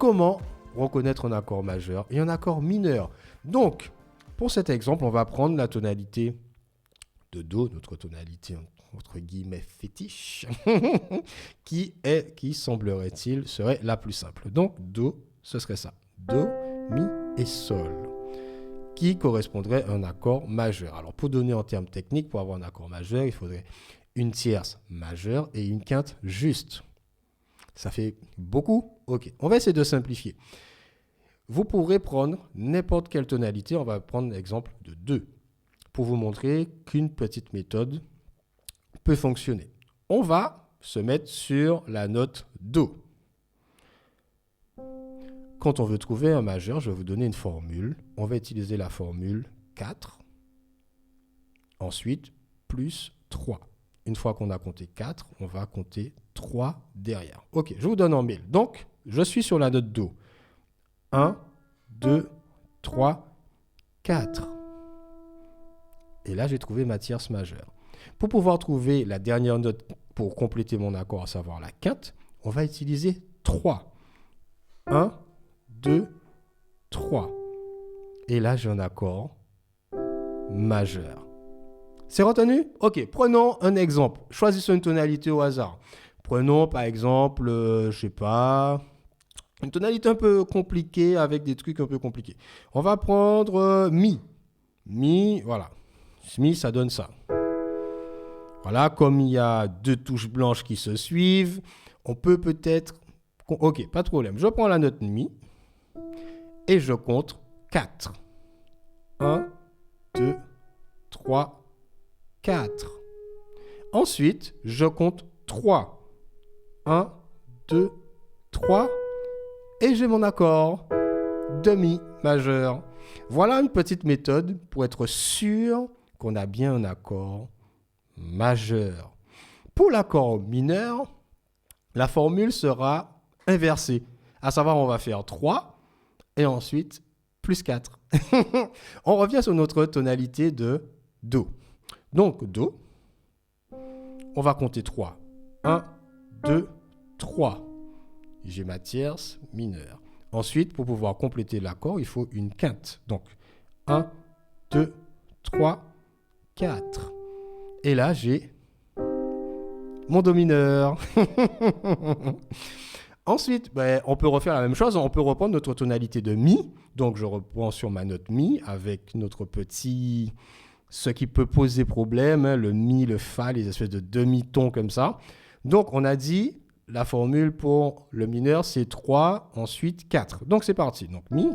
comment reconnaître un accord majeur et un accord mineur. Donc, pour cet exemple, on va prendre la tonalité de Do, notre tonalité entre guillemets fétiche, qui semblerait-il serait la plus simple. Donc, Do, ce serait ça. Do, Mi et Sol, qui correspondrait à un accord majeur. Alors, pour donner en termes techniques, pour avoir un accord majeur, il faudrait une tierce majeure et une quinte juste. Ça fait beaucoup? Ok, on va essayer de simplifier. Vous pourrez prendre n'importe quelle tonalité. On va prendre l'exemple de 2 pour vous montrer qu'une petite méthode peut fonctionner. On va se mettre sur la note Do. Quand on veut trouver un majeur, je vais vous donner une formule. On va utiliser la formule 4. Ensuite, plus 3. Une fois qu'on a compté 4, on va compter 3 derrière. Ok, je vous donne en mille. Donc, je suis sur la note Do. 1, 2, 3, 4. Et là, j'ai trouvé ma tierce majeure. Pour pouvoir trouver la dernière note pour compléter mon accord, à savoir la quinte, on va utiliser 3. 1, 2, 3. Et là, j'ai un accord majeur. C'est retenu? Ok, prenons un exemple. Choisissons une tonalité au hasard. Prenons par exemple, je sais pas, une tonalité un peu compliquée avec des trucs un peu compliqués. On va prendre Mi. Mi, voilà. Mi, ça donne ça. Voilà, comme il y a 2 touches blanches qui se suivent, on peut peut-être... Ok, pas de problème. Je prends la note Mi et je compte 4. 1, 2, 3, 4. Ensuite, je compte 3. 1, 2, 3. Et j'ai mon accord de Mi majeur. Voilà une petite méthode pour être sûr qu'on a bien un accord majeur. Pour l'accord mineur, la formule sera inversée. À savoir, on va faire 3 et ensuite plus 4. On revient sur notre tonalité de Do. Donc, Do, on va compter 3. 1, 2, 3. J'ai ma tierce mineure. Ensuite, pour pouvoir compléter l'accord, il faut une quinte. Donc, 1, 2, 3, 4. Et là, j'ai mon Do mineur. Ensuite, on peut refaire la même chose. On peut reprendre notre tonalité de Mi. Donc, je reprends sur ma note Mi avec notre petit... Ce qui peut poser problème, hein, le Mi, le Fa, les espèces de demi-tons comme ça. Donc, on a dit, la formule pour le mineur, c'est 3, ensuite 4. Donc, c'est parti. Donc, Mi,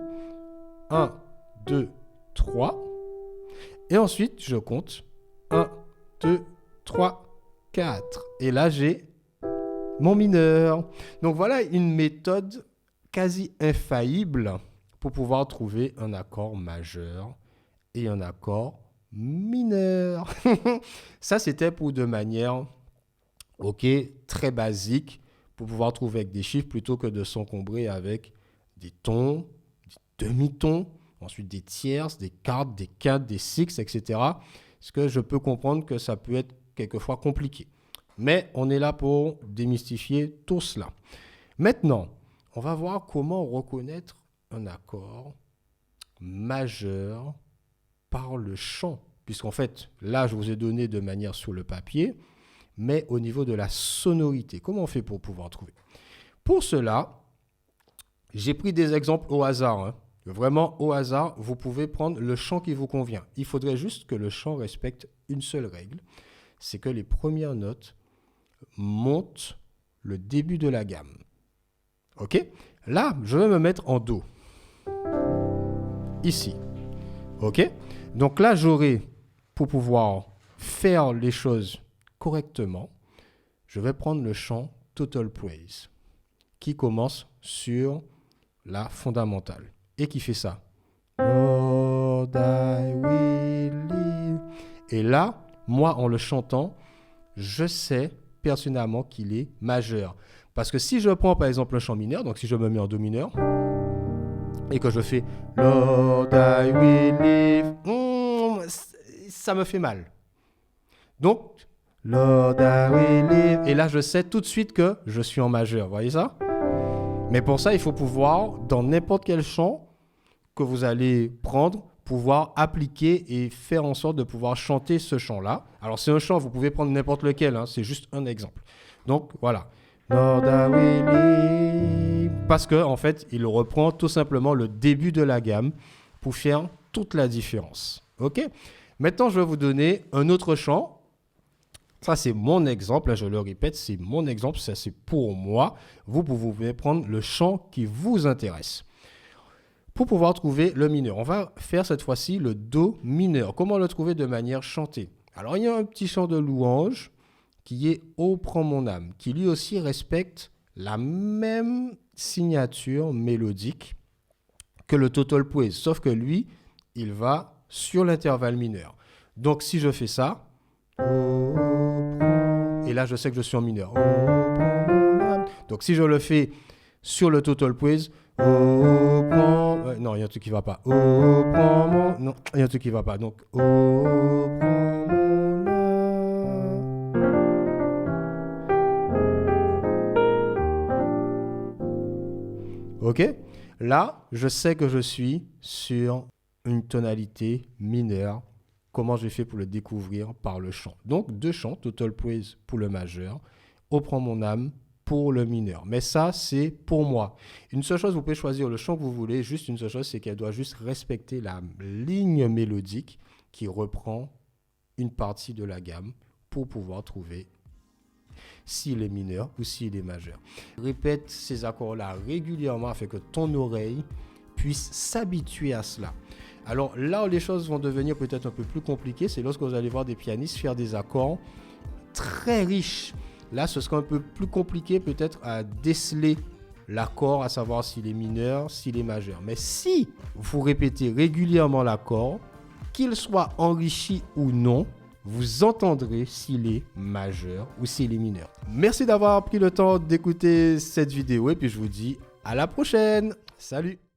1, 2, 3. Et ensuite, je compte 1, 2, 3, 4. Et là, j'ai mon mineur. Donc, voilà une méthode quasi infaillible pour pouvoir trouver un accord majeur et un accord mineur. Ça, c'était pour de manière, très basique, pour pouvoir trouver avec des chiffres plutôt que de s'encombrer avec des tons, des demi-tons, ensuite des tierces, des quartes, des quintes, des sixtes, etc. Parce que je peux comprendre que ça peut être quelquefois compliqué. Mais on est là pour démystifier tout cela. Maintenant, on va voir comment reconnaître un accord majeur par le chant. Puisqu'en fait, là, je vous ai donné de manière sur le papier, mais au niveau de la sonorité. Comment on fait pour pouvoir trouver? Pour cela, j'ai pris des exemples au hasard. Hein. Vraiment au hasard, vous pouvez prendre le chant qui vous convient. Il faudrait juste que le chant respecte une seule règle. C'est que les premières notes montent le début de la gamme. OK? Là, je vais me mettre en Do. Ici. OK? Donc là, j'aurai, pour pouvoir faire les choses correctement, je vais prendre le chant Total Praise, qui commence sur la fondamentale et qui fait ça. Lord, I will live. Et là, moi, en le chantant, je sais personnellement qu'il est majeur. Parce que si je prends par exemple le chant mineur, donc si je me mets en Do mineur, et que je fais Lord, I will live, ça me fait mal. Donc, Lord, I will live, et là je sais tout de suite que je suis en majeur. Vous voyez ça? Mais pour ça, il faut pouvoir, dans n'importe quel chant que vous allez prendre, pouvoir appliquer et faire en sorte de pouvoir chanter ce chant-là. Alors, c'est un chant, vous pouvez prendre n'importe lequel, hein, c'est juste un exemple. Donc, voilà. Parce que, en fait, il reprend tout simplement le début de la gamme pour faire toute la différence. OK? Maintenant, je vais vous donner un autre chant. Ça, c'est mon exemple. Là, je le répète, c'est mon exemple. Ça, c'est pour moi. Vous pouvez prendre le chant qui vous intéresse. Pour pouvoir trouver le mineur, on va faire cette fois-ci le Do mineur. Comment le trouver de manière chantée? Alors, il y a un petit chant de louange qui est Ô prends mon âme, qui lui aussi respecte la même signature mélodique que le total praise, sauf que lui, il va sur l'intervalle mineur. Donc, si je fais ça, et là, je sais que je suis en mineur. Donc, si je le fais sur le total praise, non, il y a un truc qui ne va pas. Non, il y a un truc qui ne va pas. Donc, OK? Là, je sais que je suis sur une tonalité mineure. Comment j'ai fait pour le découvrir? Par le chant. Donc, deux chants, total praise pour le majeur, Ô prends mon âme pour le mineur. Mais ça, c'est pour moi. Une seule chose, vous pouvez choisir le chant que vous voulez. Juste une seule chose, c'est qu'elle doit juste respecter la ligne mélodique qui reprend une partie de la gamme pour pouvoir trouver s'il est mineur ou s'il est majeur. Répète ces accords-là régulièrement afin que ton oreille puisse s'habituer à cela. Alors là où les choses vont devenir peut-être un peu plus compliquées, c'est lorsque vous allez voir des pianistes faire des accords très riches. Là, ce sera un peu plus compliqué peut-être à déceler l'accord, à savoir s'il est mineur, s'il est majeur. Mais si vous répétez régulièrement l'accord, qu'il soit enrichi ou non, vous entendrez s'il est majeur ou s'il est mineur. Merci d'avoir pris le temps d'écouter cette vidéo et puis je vous dis à la prochaine. Salut!